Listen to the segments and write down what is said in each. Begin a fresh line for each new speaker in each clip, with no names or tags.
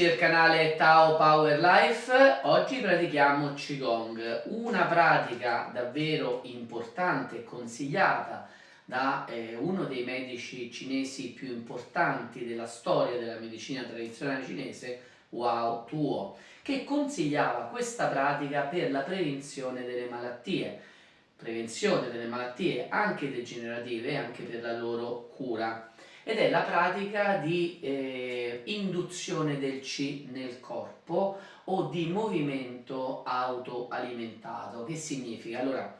del canale Tao Power Life. Oggi pratichiamo Qigong, una pratica davvero importante e consigliata da uno dei medici cinesi più importanti della storia della medicina tradizionale cinese, Hua Tuo, che consigliava questa pratica per la prevenzione delle malattie anche degenerative e anche per la loro cura. Ed è la pratica di induzione del Qi nel corpo o di movimento autoalimentato. Che significa? Allora,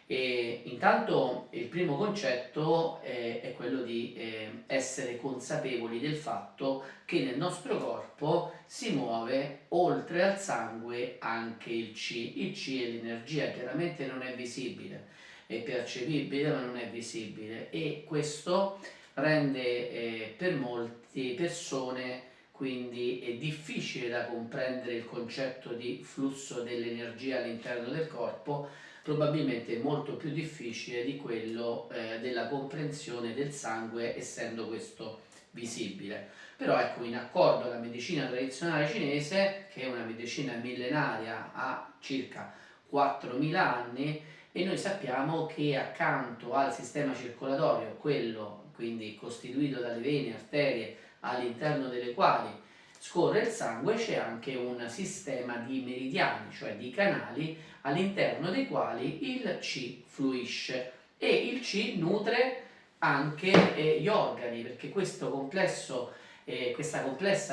intanto il primo concetto è quello di essere consapevoli del fatto che nel nostro corpo si muove oltre al sangue anche il Qi. Il Qi è l'energia, chiaramente non è visibile, è percepibile ma non è visibile, e questo rende per molte persone quindi è difficile da comprendere il concetto di flusso dell'energia all'interno del corpo, probabilmente molto più difficile di quello della comprensione del sangue, essendo questo visibile. Però ecco, in accordo alla medicina tradizionale cinese, che è una medicina millenaria, ha circa 4.000 anni, e noi sappiamo che accanto al sistema circolatorio, quello quindi costituito dalle vene e arterie all'interno delle quali scorre il sangue, c'è anche un sistema di meridiani, cioè di canali, all'interno dei quali il Qi fluisce, e il Qi nutre anche gli organi, perché questa complessa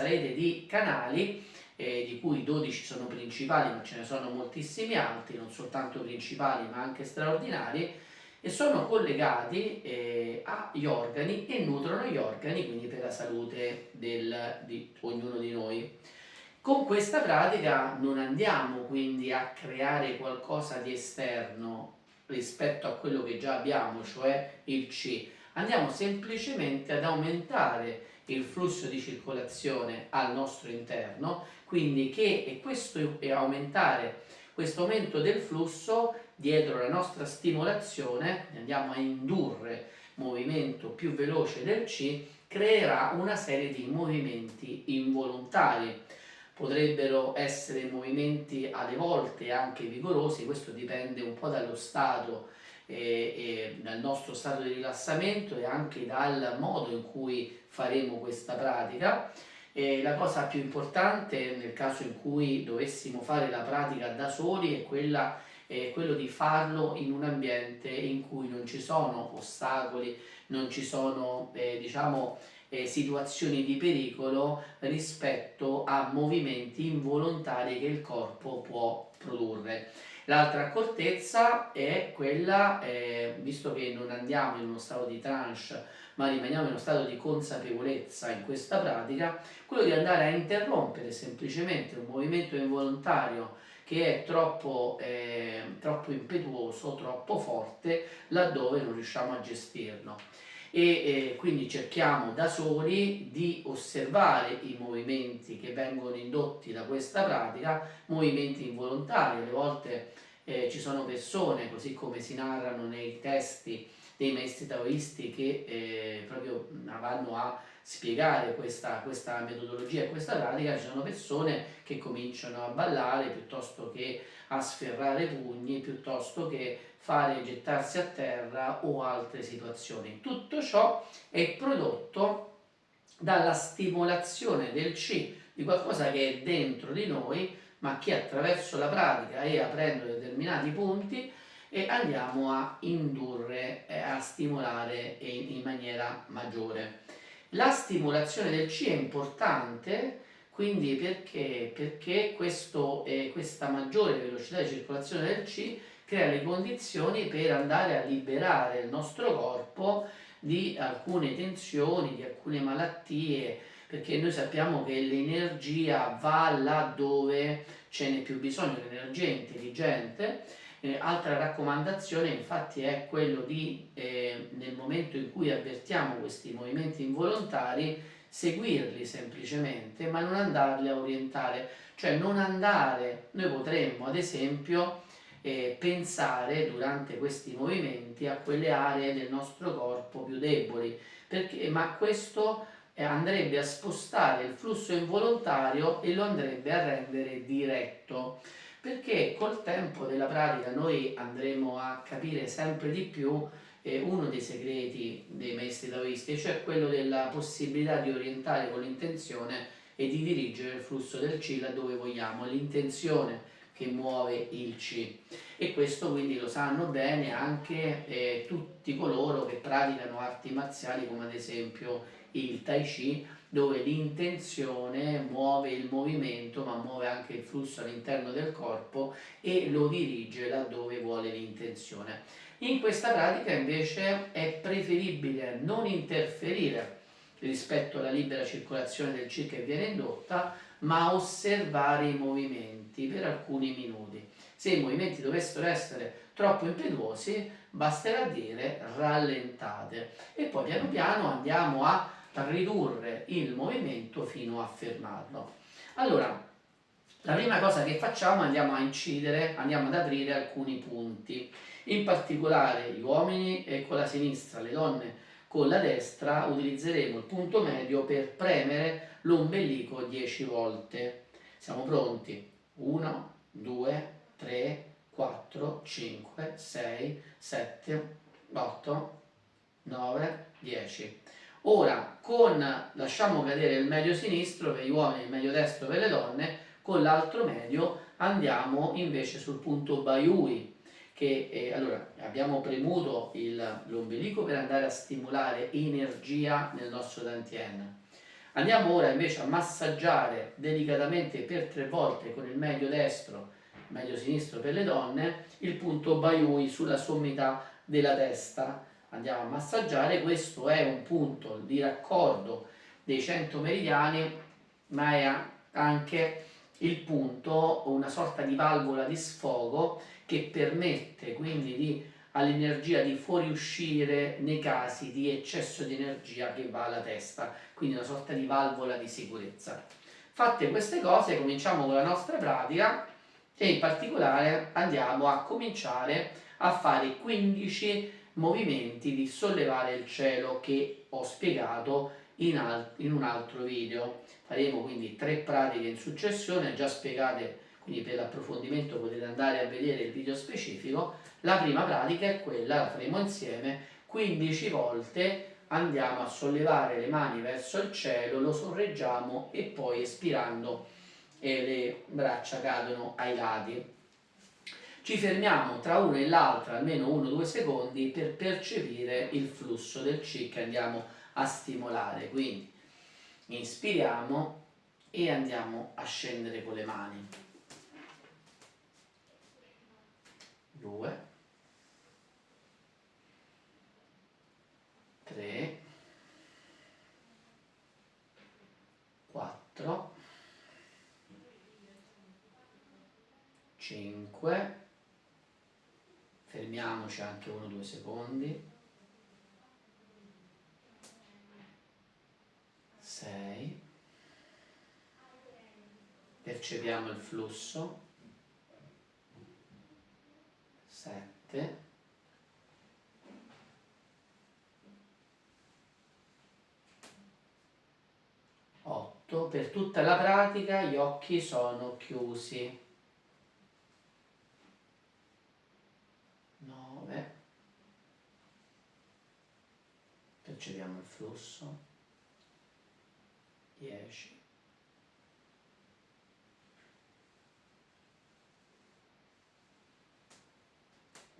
rete di canali, di cui 12 sono principali, ma ce ne sono moltissimi altri, non soltanto principali ma anche straordinari, e sono collegati agli organi e nutrono gli organi, quindi per la salute di ognuno di noi. Con questa pratica non andiamo quindi a creare qualcosa di esterno rispetto a quello che già abbiamo, cioè il Qi. Andiamo semplicemente ad aumentare il flusso di circolazione al nostro interno, quindi questo aumento del flusso, dietro la nostra stimolazione, andiamo a indurre movimento più veloce del Qi, creerà una serie di movimenti involontari. Potrebbero essere movimenti alle volte anche vigorosi, questo dipende un po' dallo stato dal nostro stato di rilassamento e anche dal modo in cui faremo questa pratica. La cosa più importante nel caso in cui dovessimo fare la pratica da soli è quello di farlo in un ambiente in cui non ci sono ostacoli, non ci sono situazioni di pericolo rispetto a movimenti involontari che il corpo può produrre. L'altra accortezza è quella, visto che non andiamo in uno stato di trance ma rimaniamo in uno stato di consapevolezza in questa pratica, quello di andare a interrompere semplicemente un movimento involontario che è troppo impetuoso, troppo forte, laddove non riusciamo a gestirlo. Quindi cerchiamo da soli di osservare i movimenti che vengono indotti da questa pratica, movimenti involontari. Alle volte ci sono persone, così come si narrano nei testi dei maestri taoisti, che proprio vanno a spiegare questa metodologia e questa pratica. Ci sono persone che cominciano a ballare piuttosto che a sferrare pugni, piuttosto che gettarsi a terra o altre situazioni. Tutto ciò è prodotto dalla stimolazione del Qi, di qualcosa che è dentro di noi, ma che attraverso la pratica e aprendo determinati punti andiamo a indurre, a stimolare in maniera maggiore. La stimolazione del Qi è importante quindi perché questa maggiore velocità di circolazione del Qi crea le condizioni per andare a liberare il nostro corpo di alcune tensioni, di alcune malattie, perché noi sappiamo che l'energia va laddove ce n'è più bisogno, l'energia è intelligente. Altra raccomandazione infatti è quello di, nel momento in cui avvertiamo questi movimenti involontari, seguirli semplicemente, ma non andarli a orientare, cioè noi potremmo ad esempio pensare durante questi movimenti a quelle aree del nostro corpo più deboli, ma questo andrebbe a spostare il flusso involontario e lo andrebbe a rendere diretto, perché col tempo della pratica noi andremo a capire sempre di più uno dei segreti dei maestri taoisti, cioè quello della possibilità di orientare con l'intenzione e di dirigere il flusso del Qi laddove vogliamo, l'intenzione che muove il Qi. E questo quindi lo sanno bene anche tutti coloro che praticano arti marziali come ad esempio il Tai Chi, dove l'intenzione muove il movimento ma muove anche il flusso all'interno del corpo e lo dirige laddove vuole l'intenzione. In questa pratica invece è preferibile non interferire rispetto alla libera circolazione del Qi che viene indotta, ma osservare i movimenti per alcuni minuti. Se i movimenti dovessero essere troppo impetuosi, basterà dire rallentate e poi piano piano andiamo a ridurre il movimento fino a fermarlo. Allora, la prima cosa che facciamo andiamo a incidere, andiamo ad aprire alcuni punti, in particolare gli uomini con la sinistra, le donne con la destra utilizzeremo il punto medio per premere l'ombelico 10 volte. Siamo pronti? 1, 2, 3, 4, 5, 6, 7, 8, 9, 10. Ora lasciamo cadere il medio sinistro per gli uomini e il medio destro per le donne, con l'altro medio andiamo invece sul punto Baiui, che allora abbiamo premuto l'ombelico per andare a stimolare energia nel nostro Dantian. Andiamo ora invece a massaggiare delicatamente per 3 volte con il medio destro, medio sinistro per le donne, il punto Baiui sulla sommità della testa. Andiamo a massaggiare, questo è un punto di raccordo dei 100 meridiani, ma è anche il punto, una sorta di valvola di sfogo che permette quindi all'energia di fuoriuscire nei casi di eccesso di energia che va alla testa, quindi una sorta di valvola di sicurezza. Fatte queste cose cominciamo con la nostra pratica e in particolare andiamo a cominciare a fare 15 movimenti di sollevare il cielo che ho spiegato in un altro video. Faremo quindi 3 pratiche in successione già spiegate, quindi per l'approfondimento potete andare a vedere il video specifico. La prima pratica è quella, la faremo insieme 15 volte, andiamo a sollevare le mani verso il cielo, lo sorreggiamo e poi espirando le braccia cadono ai lati. Ci fermiamo tra una e l'altra almeno 1-2 secondi per percepire il flusso del Qi che andiamo a stimolare. Quindi inspiriamo e andiamo a scendere con le mani. 2, 3, 4, 5, fermiamoci anche 1-2 secondi, 6, percepiamo il flusso, 7, 8, per tutta la pratica gli occhi sono chiusi, 9, percepiamo il flusso, 10,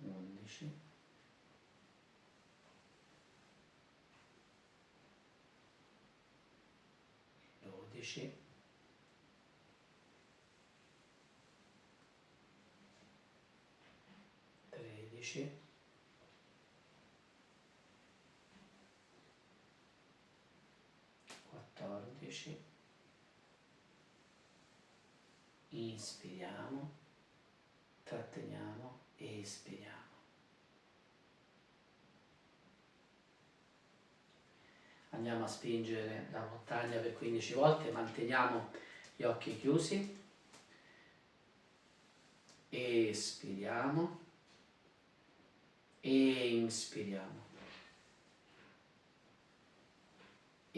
11, 12, 13, 14, inspiriamo, tratteniamo e espiriamo. Andiamo a spingere la montagna per 15 volte, manteniamo gli occhi chiusi, espiriamo e inspiriamo.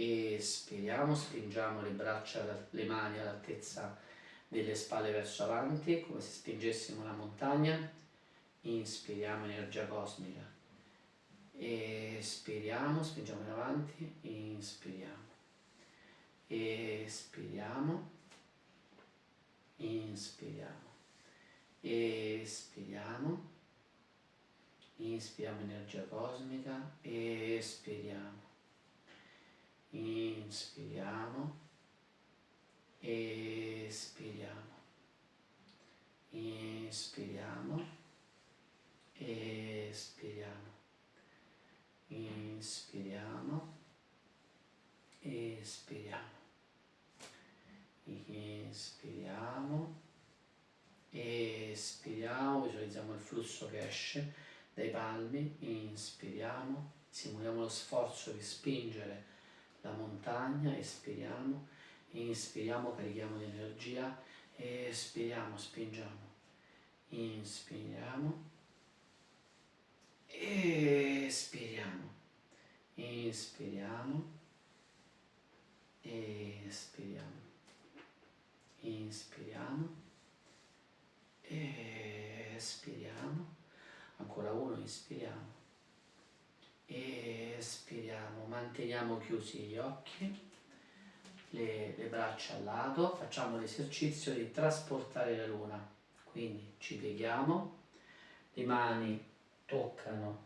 espiriamo, spingiamo le braccia, le mani all'altezza delle spalle verso avanti, come se spingessimo una montagna. Inspiriamo energia cosmica, espiriamo, spingiamo in avanti, inspiriamo, espiriamo, inspiriamo, espiriamo, inspiriamo energia cosmica, espiriamo, inspiriamo, espiriamo, inspiriamo, espiriamo, inspiriamo, espiriamo, inspiriamo, espiriamo, visualizziamo il flusso che esce dai palmi, inspiriamo, simuliamo lo sforzo di spingere la montagna, espiriamo, inspiriamo, carichiamo di energia, espiriamo, spingiamo, inspiriamo, espiriamo, inspiriamo, espiriamo, inspiriamo, espiriamo, ancora uno, inspiriamo, espiriamo, manteniamo chiusi gli occhi, le braccia al lato, facciamo l'esercizio di trasportare la luna, quindi ci pieghiamo, le mani toccano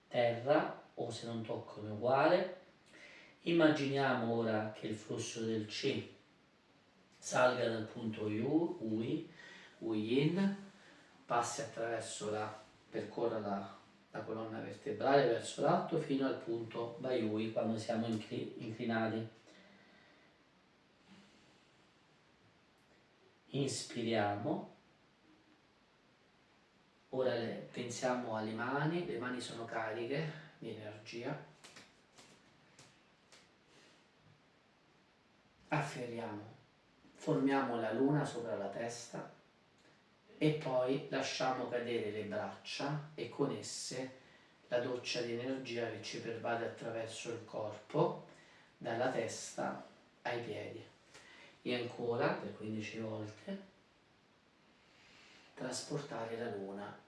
terra o se non toccano uguale. Immaginiamo ora che il flusso del Qi salga dal punto Ui Yin, passi attraverso percorra la colonna vertebrale verso l'alto fino al punto Baiui quando siamo inclinati. Inspiriamo. Ora pensiamo alle mani, le mani sono cariche di energia. Afferriamo, formiamo la luna sopra la testa e poi lasciamo cadere le braccia e con esse la doccia di energia che ci pervade attraverso il corpo, dalla testa ai piedi. E ancora, per 15 volte, trasportare la luna.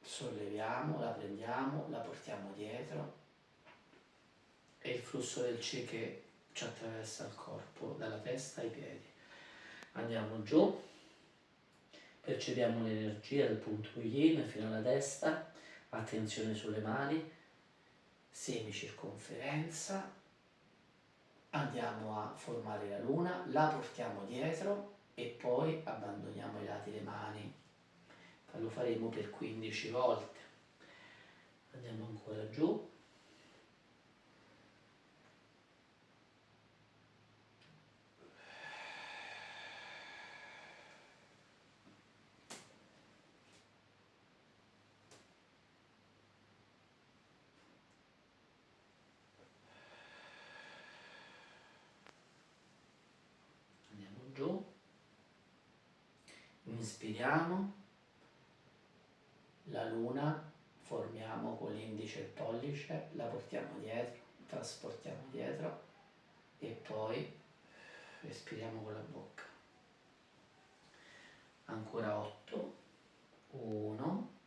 Solleviamo, la prendiamo, la portiamo dietro e il flusso del Qi che ci attraversa il corpo, dalla testa ai piedi. Andiamo giù, percepiamo l'energia del punto Yin fino alla testa, attenzione sulle mani, semicirconferenza, andiamo a formare la luna, la portiamo dietro e poi abbandoniamo ai lati le mani. Lo faremo per 15 volte. Andiamo ancora giù. Andiamo giù. Inspiriamo. La luna formiamo con l'indice e il pollice, la portiamo dietro, trasportiamo dietro e poi espiriamo con la bocca. Ancora 8, 1,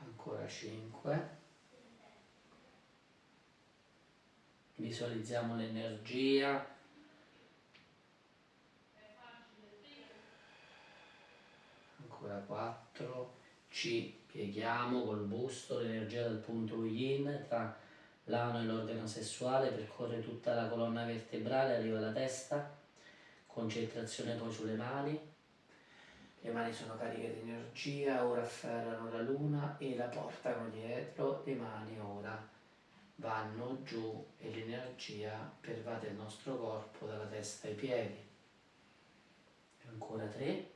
ancora 5, visualizziamo l'energia, ancora 4, ci pieghiamo col busto, l'energia del punto Yin tra l'ano e l'organo sessuale, percorre tutta la colonna vertebrale, arriva alla testa, concentrazione poi sulle mani. Le mani sono cariche di energia, ora afferrano la luna e la portano dietro, le mani ora vanno giù e l'energia l'energia pervade il nostro corpo dalla testa ai piedi. Ancora 3.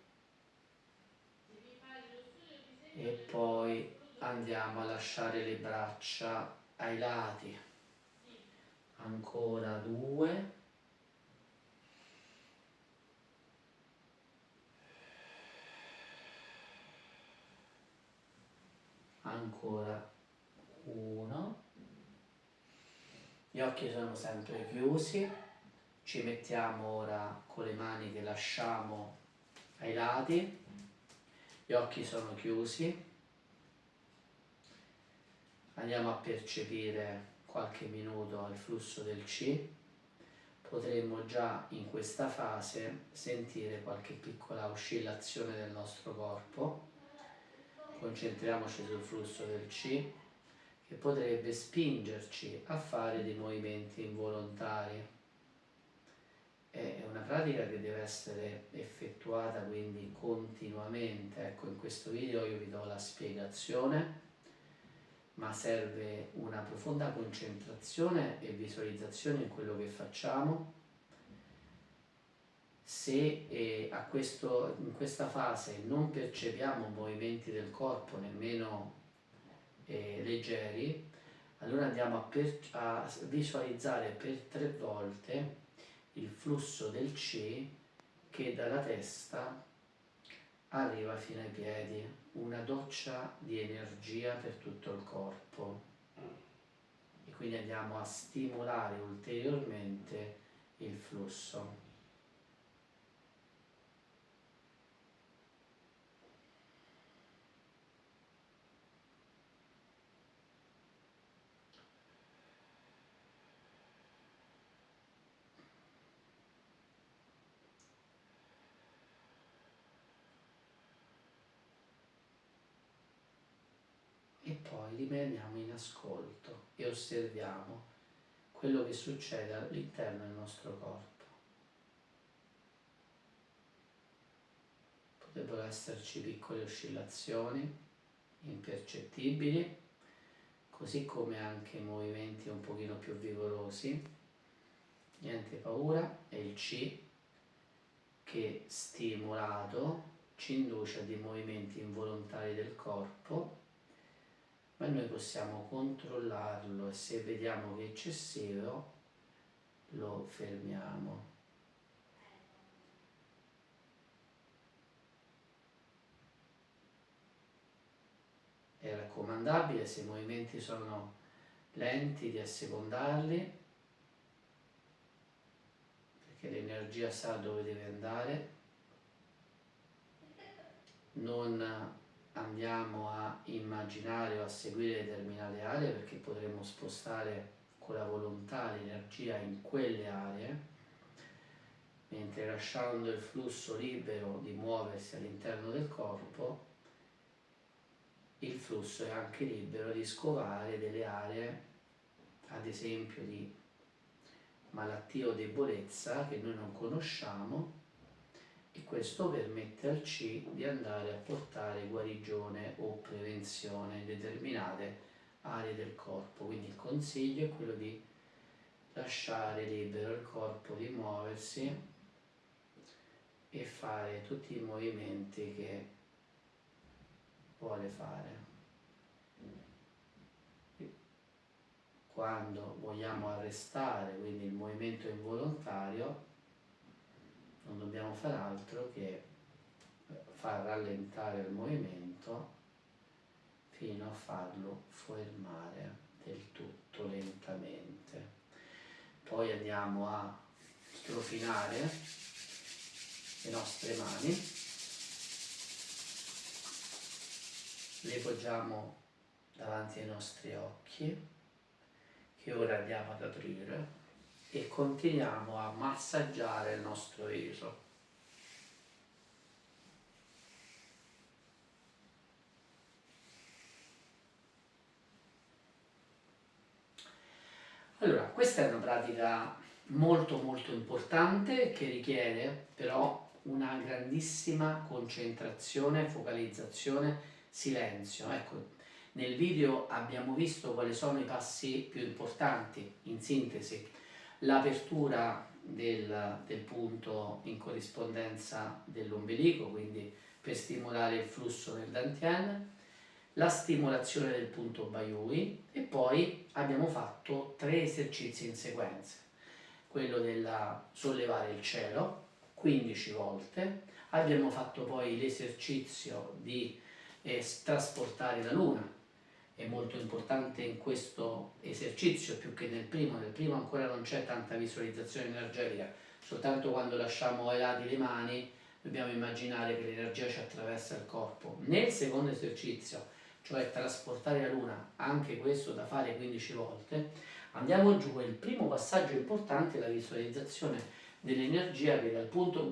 E poi andiamo a lasciare le braccia ai lati. Ancora 2. Ancora 1. Gli occhi sono sempre chiusi. Ci mettiamo ora con le mani che lasciamo ai lati. Gli occhi sono chiusi. Andiamo a percepire qualche minuto il flusso del Qi. Potremmo già in questa fase sentire qualche piccola oscillazione del nostro corpo. Concentriamoci sul flusso del Qi, che potrebbe spingerci a fare dei movimenti involontari. È una pratica che deve essere effettuata quindi continuamente. Ecco, in questo video io vi do la spiegazione, ma serve una profonda concentrazione e visualizzazione in quello che facciamo. Se in questa fase non percepiamo movimenti del corpo nemmeno leggeri, allora andiamo a visualizzare per 3 volte il flusso del Qi che dalla testa arriva fino ai piedi, una doccia di energia per tutto il corpo, e quindi andiamo a stimolare ulteriormente il flusso. E poi rimaniamo in ascolto e osserviamo quello che succede all'interno del nostro corpo. Potrebbero esserci piccole oscillazioni impercettibili, così come anche movimenti un pochino più vigorosi. Niente paura, è il Qi che stimolato ci induce a dei movimenti involontari del corpo, ma noi possiamo controllarlo e se vediamo che è eccessivo lo fermiamo. È raccomandabile, se i movimenti sono lenti, di assecondarli, perché l'energia sa dove deve andare. Non andiamo a immaginare o a seguire determinate aree, perché potremo spostare con la volontà l'energia in quelle aree, mentre lasciando il flusso libero di muoversi all'interno del corpo, il flusso è anche libero di scovare delle aree, ad esempio di malattia o debolezza che noi non conosciamo, e questo permette al Qi di andare a portare guarigione o prevenzione in determinate aree del corpo. Quindi il consiglio è quello di lasciare libero il corpo di muoversi e fare tutti i movimenti che vuole fare. Quando vogliamo arrestare quindi il movimento involontario, non dobbiamo fare altro che far rallentare il movimento fino a farlo fermare del tutto lentamente. Poi andiamo a strofinare le nostre mani, le poggiamo davanti ai nostri occhi, che ora andiamo ad aprire, e continuiamo a massaggiare il nostro viso. Allora, questa è una pratica molto importante, che richiede però una grandissima concentrazione, focalizzazione, silenzio. Ecco, nel video abbiamo visto quali sono i passi più importanti. In sintesi, l'apertura del punto in corrispondenza dell'ombelico, quindi per stimolare il flusso nel Dantian, la stimolazione del punto Baiui, e poi abbiamo fatto 3 esercizi in sequenza, quello della sollevare il cielo 15 volte, abbiamo fatto poi l'esercizio di trasportare la luna. È molto importante in questo esercizio più che nel primo ancora non c'è tanta visualizzazione energetica, soltanto quando lasciamo ai lati le mani dobbiamo immaginare che l'energia ci attraversa il corpo. Nel secondo esercizio, cioè trasportare la luna, anche questo da fare 15 volte, andiamo giù e il primo passaggio importante è la visualizzazione dell'energia che dal punto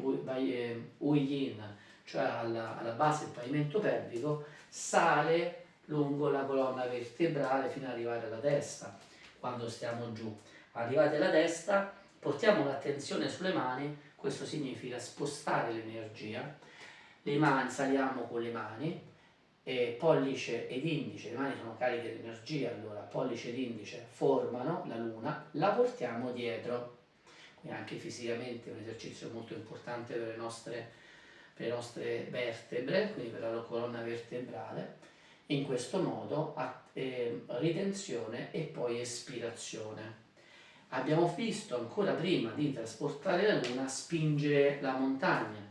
Huiyin, cioè alla base del pavimento pelvico, sale lungo la colonna vertebrale fino ad arrivare alla testa. Quando stiamo giù, arrivati alla testa, portiamo l'attenzione sulle mani, questo significa spostare l'energia, le mani, saliamo con le mani, pollice ed indice, le mani sono cariche di energia, allora pollice ed indice formano la luna, la portiamo dietro, quindi anche fisicamente è un esercizio molto importante per le nostre vertebre, quindi per la colonna vertebrale. In questo modo ritenzione e poi espirazione. Abbiamo visto ancora prima di trasportare la luna spingere la montagna.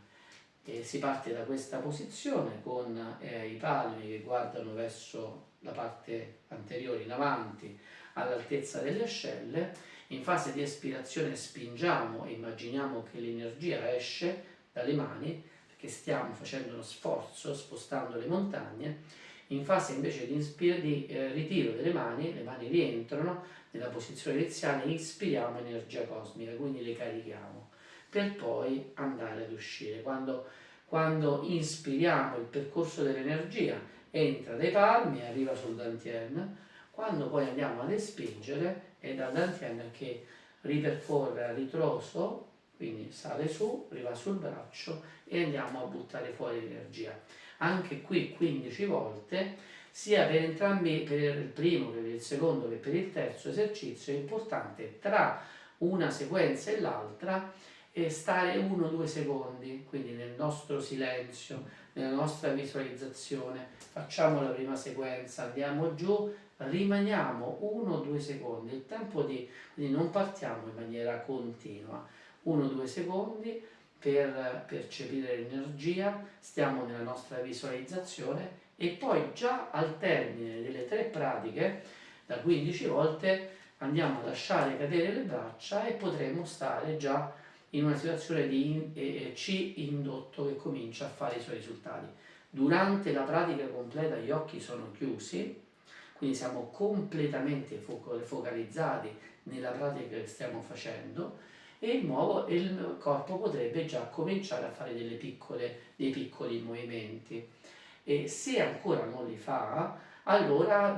Si parte da questa posizione con i palmi che guardano verso la parte anteriore in avanti all'altezza delle ascelle. In fase di espirazione spingiamo e immaginiamo che l'energia esce dalle mani perché stiamo facendo uno sforzo spostando le montagne. In fase invece di ritiro delle mani, le mani rientrano nella posizione iniziale, ispiriamo energia cosmica, quindi le carichiamo, per poi andare ad uscire. Quando inspiriamo, il percorso dell'energia entra dai palmi e arriva sul Dantian, quando poi andiamo ad espingere è dal Dantian che ripercorre a ritroso, quindi sale su, arriva sul braccio e andiamo a buttare fuori l'energia. Anche qui 15 volte, sia per entrambi, per il primo che per il secondo che per il terzo esercizio. È importante tra una sequenza e l'altra stare 1-2 secondi, quindi nel nostro silenzio, nella nostra visualizzazione, facciamo la prima sequenza, andiamo giù, rimaniamo 1-2 secondi, il tempo quindi non partiamo in maniera continua, 1-2 secondi per percepire l'energia, stiamo nella nostra visualizzazione e poi già al termine delle 3 pratiche, da 15 volte, andiamo a lasciare cadere le braccia e potremo stare già in una situazione di C indotto che comincia a fare i suoi risultati. Durante la pratica completa gli occhi sono chiusi, quindi siamo completamente focalizzati nella pratica che stiamo facendo e il corpo potrebbe già cominciare a fare dei piccoli movimenti. E se ancora non li fa, allora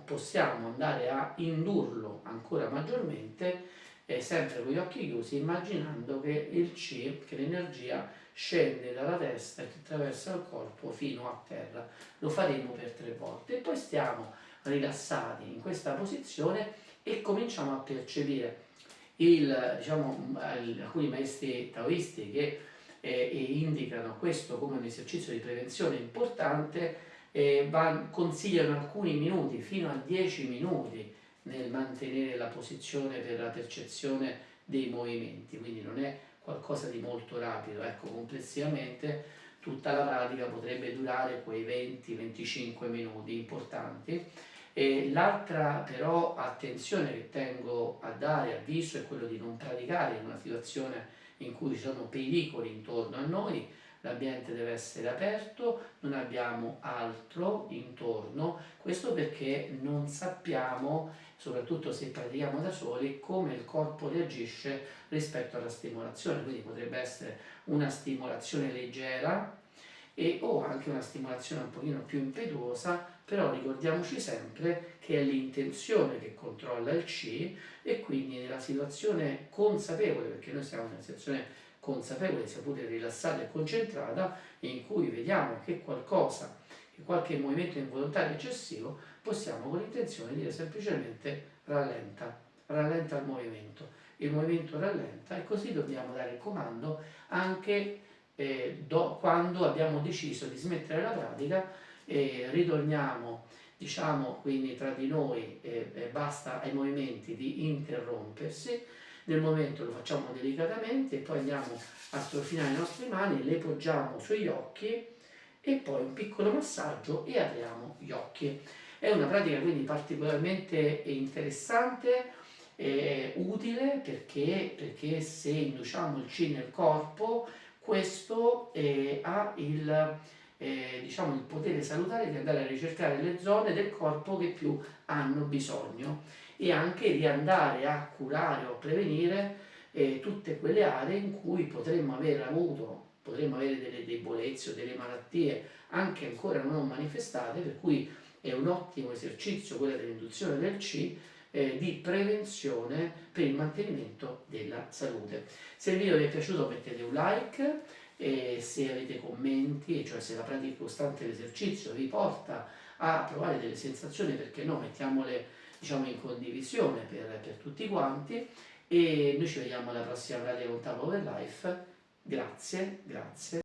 possiamo andare a indurlo ancora maggiormente, sempre con gli occhi chiusi, immaginando che che l'energia scende dalla testa e attraversa il corpo fino a terra. Lo faremo per 3 volte e poi stiamo rilassati in questa posizione e cominciamo a percepire alcuni maestri taoisti che indicano questo come un esercizio di prevenzione importante, consigliano alcuni minuti, fino a 10 minuti, nel mantenere la posizione per la percezione dei movimenti, quindi non è qualcosa di molto rapido, ecco, complessivamente tutta la pratica potrebbe durare quei 20-25 minuti importanti. E l'altra però attenzione che tengo a dare, avviso, è quello di non praticare in una situazione in cui ci sono pericoli intorno a noi. L'ambiente deve essere aperto, non abbiamo altro intorno, questo perché non sappiamo, soprattutto se pratichiamo da soli, come il corpo reagisce rispetto alla stimolazione, quindi potrebbe essere una stimolazione leggera o anche una stimolazione un pochino più impetuosa, però ricordiamoci sempre che è l'intenzione che controlla il C e quindi nella situazione consapevole, perché noi siamo in una situazione consapevole, sia pure rilassata e concentrata, in cui vediamo che qualche movimento involontario eccessivo, possiamo con l'intenzione dire semplicemente rallenta, rallenta il movimento rallenta e così dobbiamo dare il comando anche quando abbiamo deciso di smettere la pratica e ritorniamo, diciamo, quindi tra di noi, basta ai movimenti di interrompersi. Nel momento lo facciamo delicatamente e poi andiamo a strofinare le nostre mani, le poggiamo sugli occhi e poi un piccolo massaggio e apriamo gli occhi. È una pratica quindi particolarmente interessante, utile perché se induciamo il Qi nel corpo, questo ha diciamo, il potere salutare di andare a ricercare le zone del corpo che più hanno bisogno e anche di andare a curare o prevenire tutte quelle aree in cui potremmo avere delle debolezze o delle malattie anche ancora non manifestate, per cui è un ottimo esercizio quella dell'induzione del Qi di prevenzione per il mantenimento della salute. Se il video vi è piaciuto mettete un like e se avete commenti, cioè se la pratica costante dell'esercizio vi porta a provare delle sensazioni, perché no, mettiamole diciamo in condivisione per tutti quanti e noi ci vediamo alla prossima pratica con Tap Over Life. Grazie, grazie.